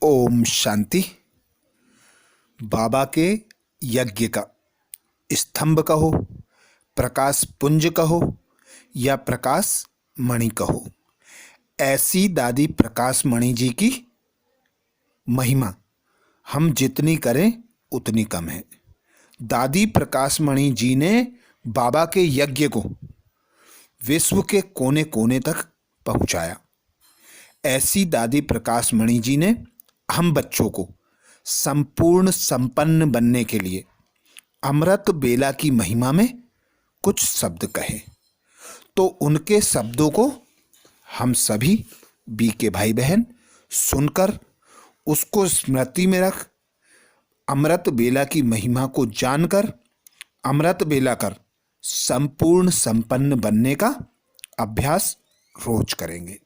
ओम शांति। बाबा के यज्ञ का स्तंभ कहो, प्रकाश पुंज कहो या प्रकाश मणि कहो, ऐसी दादी प्रकाश मणि जी की महिमा हम जितनी करें उतनी कम है। दादी प्रकाश मणि जी ने बाबा के यज्ञ को विश्व के कोने कोने तक पहुंचाया। ऐसी दादी प्रकाश मणि जी ने हम बच्चों को संपूर्ण संपन्न बनने के लिए अमृत बेला की महिमा में कुछ शब्द कहे, तो उनके शब्दों को हम सभी बी के भाई बहन सुनकर उसको स्मृति में रख अमृत बेला की महिमा को जानकर अमृत बेला कर संपूर्ण संपन्न बनने का अभ्यास रोज करेंगे।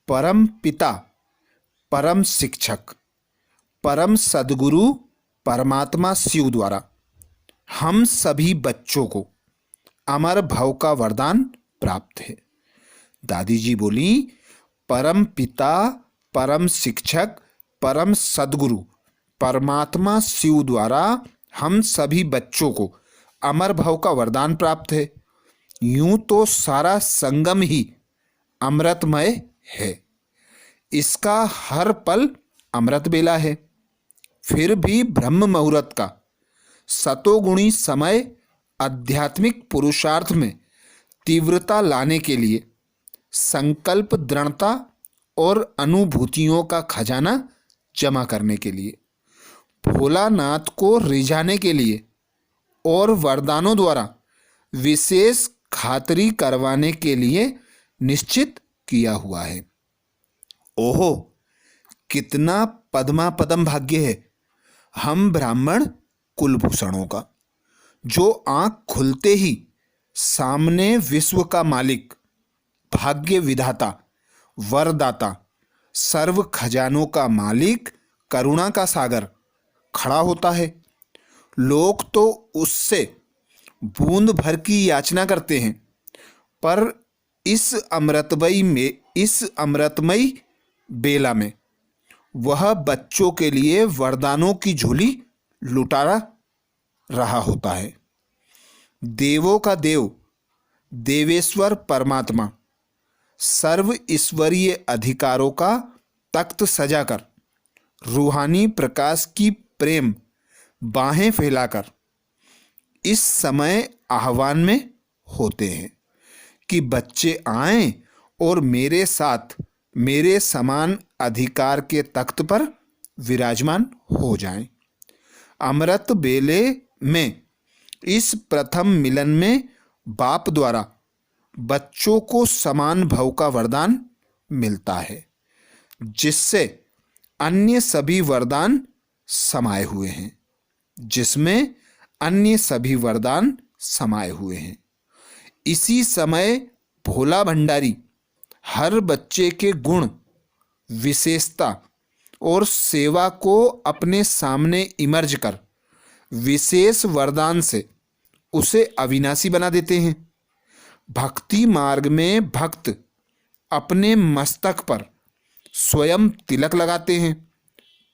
परम पिता, परम शिक्षक, परम सद्गुरु परमात्मा शिव द्वारा हम सभी बच्चों को अमर भव का वरदान प्राप्त है। दादी जी बोली, परम पिता, परम शिक्षक, परम सद्गुरु परमात्मा शिव द्वारा हम सभी बच्चों को अमर भव का वरदान प्राप्त है। यूं तो सारा संगम ही अमृतमय है, इसका हर पल अमृत बेला है। फिर भी ब्रह्म मुहूर्त का सतोगुणी समय आध्यात्मिक पुरुषार्थ में तीव्रता लाने के लिए, संकल्प दृढ़ता और अनुभूतियों का खजाना जमा करने के लिए, भोलानाथ को रिझाने के लिए और वरदानों द्वारा विशेष खातरी करवाने के लिए निश्चित किया हुआ है। ओहो, कितना पद्मा पदम भाग्य है हम ब्राह्मण कुलभूषणों का, जो आंख खुलते ही सामने विश्व का मालिक, भाग्य विधाता, वरदाता, सर्व खजानों का मालिक, करुणा का सागर खड़ा होता है। लोग तो उससे बूंद भर की याचना करते हैं, पर इस अमृतमयी बेला में वह बच्चों के लिए वरदानों की झोली लुटा रहा होता है। देवों का देव, देवेश्वर परमात्मा सर्व ईश्वरीय अधिकारों का तख्त सजाकर रूहानी प्रकाश की प्रेम बाहें फैलाकर इस समय आह्वान में होते हैं कि बच्चे आएं और मेरे साथ मेरे समान अधिकार के तख्त पर विराजमान हो जाएं। अमृत बेले में इस प्रथम मिलन में बाप द्वारा बच्चों को समान भव का वरदान मिलता है, जिससे अन्य सभी वरदान समाये हुए हैं, जिसमें अन्य सभी वरदान समाये हुए हैं। इसी समय भोला भंडारी हर बच्चे के गुण, विशेषता और सेवा को अपने सामने इमर्ज कर विशेष वरदान से उसे अविनाशी बना देते हैं। भक्ति मार्ग में भक्त अपने मस्तक पर स्वयं तिलक लगाते हैं,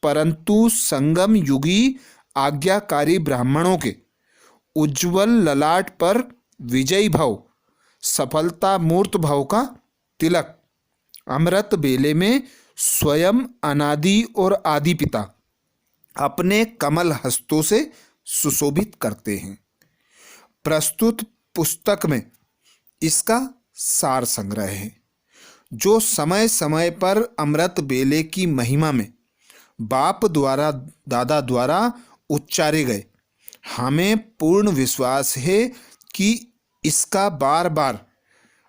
परंतु संगम युगी आज्ञाकारी ब्राह्मणों के उज्ज्वल ललाट पर विजयी भव, सफलता मूर्त भव का तिलक अमृत बेले में स्वयं अनादि और आदि पिता अपने कमल हस्तों से सुशोभित करते हैं। प्रस्तुत पुस्तक में इसका सार संग्रह है, जो समय समय पर अमृत बेले की महिमा में बाप द्वारा, दादा द्वारा उच्चारे गए। हमें पूर्ण विश्वास है कि इसका बार बार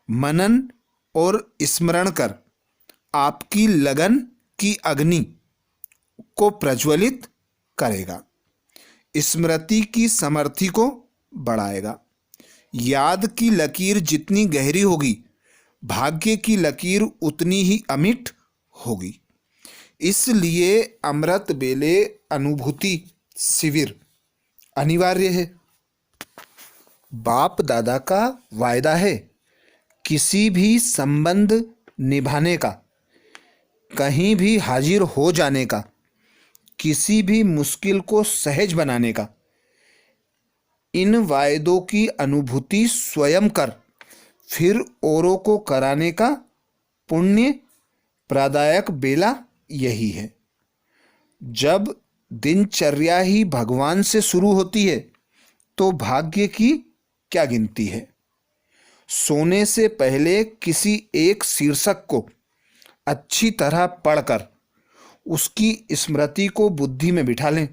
मनन और स्मरण कर आपकी लगन की अग्नि को प्रज्वलित करेगा, स्मृति की समर्थि को बढ़ाएगा। याद की लकीर जितनी गहरी होगी, भाग्य की लकीर उतनी ही अमिट होगी। इसलिए अमृत बेले अनुभूति शिविर अनिवार्य है। बाप दादा का वायदा है किसी भी संबंध निभाने का कहीं भी हाजिर हो जाने का, किसी भी मुश्किल को सहज बनाने का, इन वायदों की अनुभूति स्वयं कर फिर औरों को कराने का पुण्य प्रदायक बेला यही है। जब दिनचर्या ही भगवान से शुरू होती है तो भाग्य की क्या गिनती है। सोने से पहले किसी एक शीर्षक को अच्छी तरह पढ़कर उसकी स्मृति को बुद्धि में बिठा लें।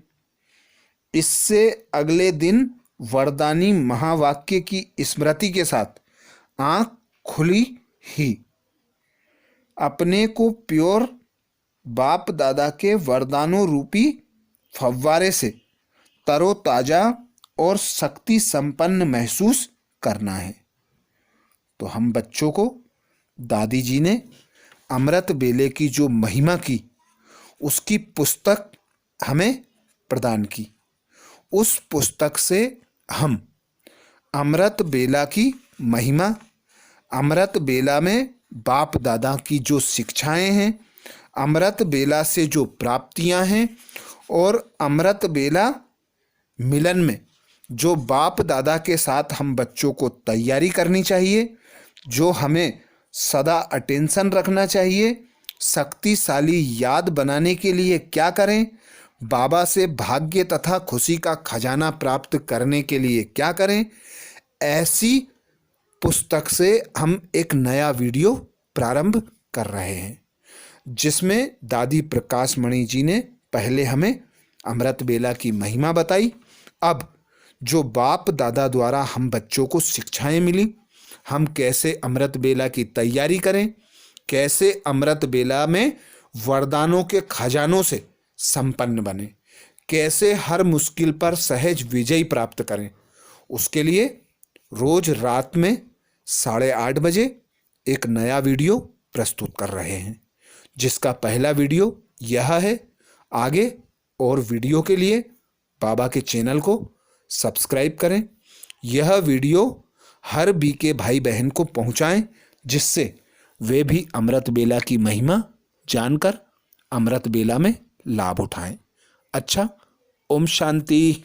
इससे अगले दिन वरदानी महावाक्य की स्मृति के साथ आंख खुली ही अपने को प्योर बाप दादा के वरदानों रूपी फव्वारे से तरोताजा और शक्ति संपन्न महसूस करना है। तो हम बच्चों को दादी जी ने अमृत बेले की जो महिमा की, उसकी पुस्तक हमें प्रदान की। उस पुस्तक से हम अमृत बेला की महिमा, अमृत बेला में बाप दादा की जो शिक्षाएं हैं, अमृत बेला से जो प्राप्तियां हैं और अमृत बेला मिलन में जो बाप दादा के साथ हम बच्चों को तैयारी करनी चाहिए, जो हमें सदा अटेंशन रखना चाहिए, शक्तिशाली याद बनाने के लिए क्या करें, बाबा से भाग्य तथा खुशी का खजाना प्राप्त करने के लिए क्या करें, ऐसी पुस्तक से हम एक नया वीडियो प्रारंभ कर रहे हैं, जिसमें दादी प्रकाश मणि जी ने पहले हमें अमृत बेला की महिमा बताई। अब जो बाप दादा द्वारा हम बच्चों को शिक्षाएं मिली, हम कैसे अमृत बेला की तैयारी करें, कैसे अमृत बेला में वरदानों के खजानों से संपन्न बने, कैसे हर मुश्किल पर सहज विजय प्राप्त करें, उसके लिए रोज रात में 8:30 बजे एक नया वीडियो प्रस्तुत कर रहे हैं, जिसका पहला वीडियो यह है। आगे और वीडियो के लिए बाबा के चैनल को सब्सक्राइब करें। यह वीडियो हर बीके भाई बहन को पहुंचाएं, जिससे वे भी अमृत बेला की महिमा जानकर अमृत बेला में लाभ उठाएं। अच्छा, ओम शांति।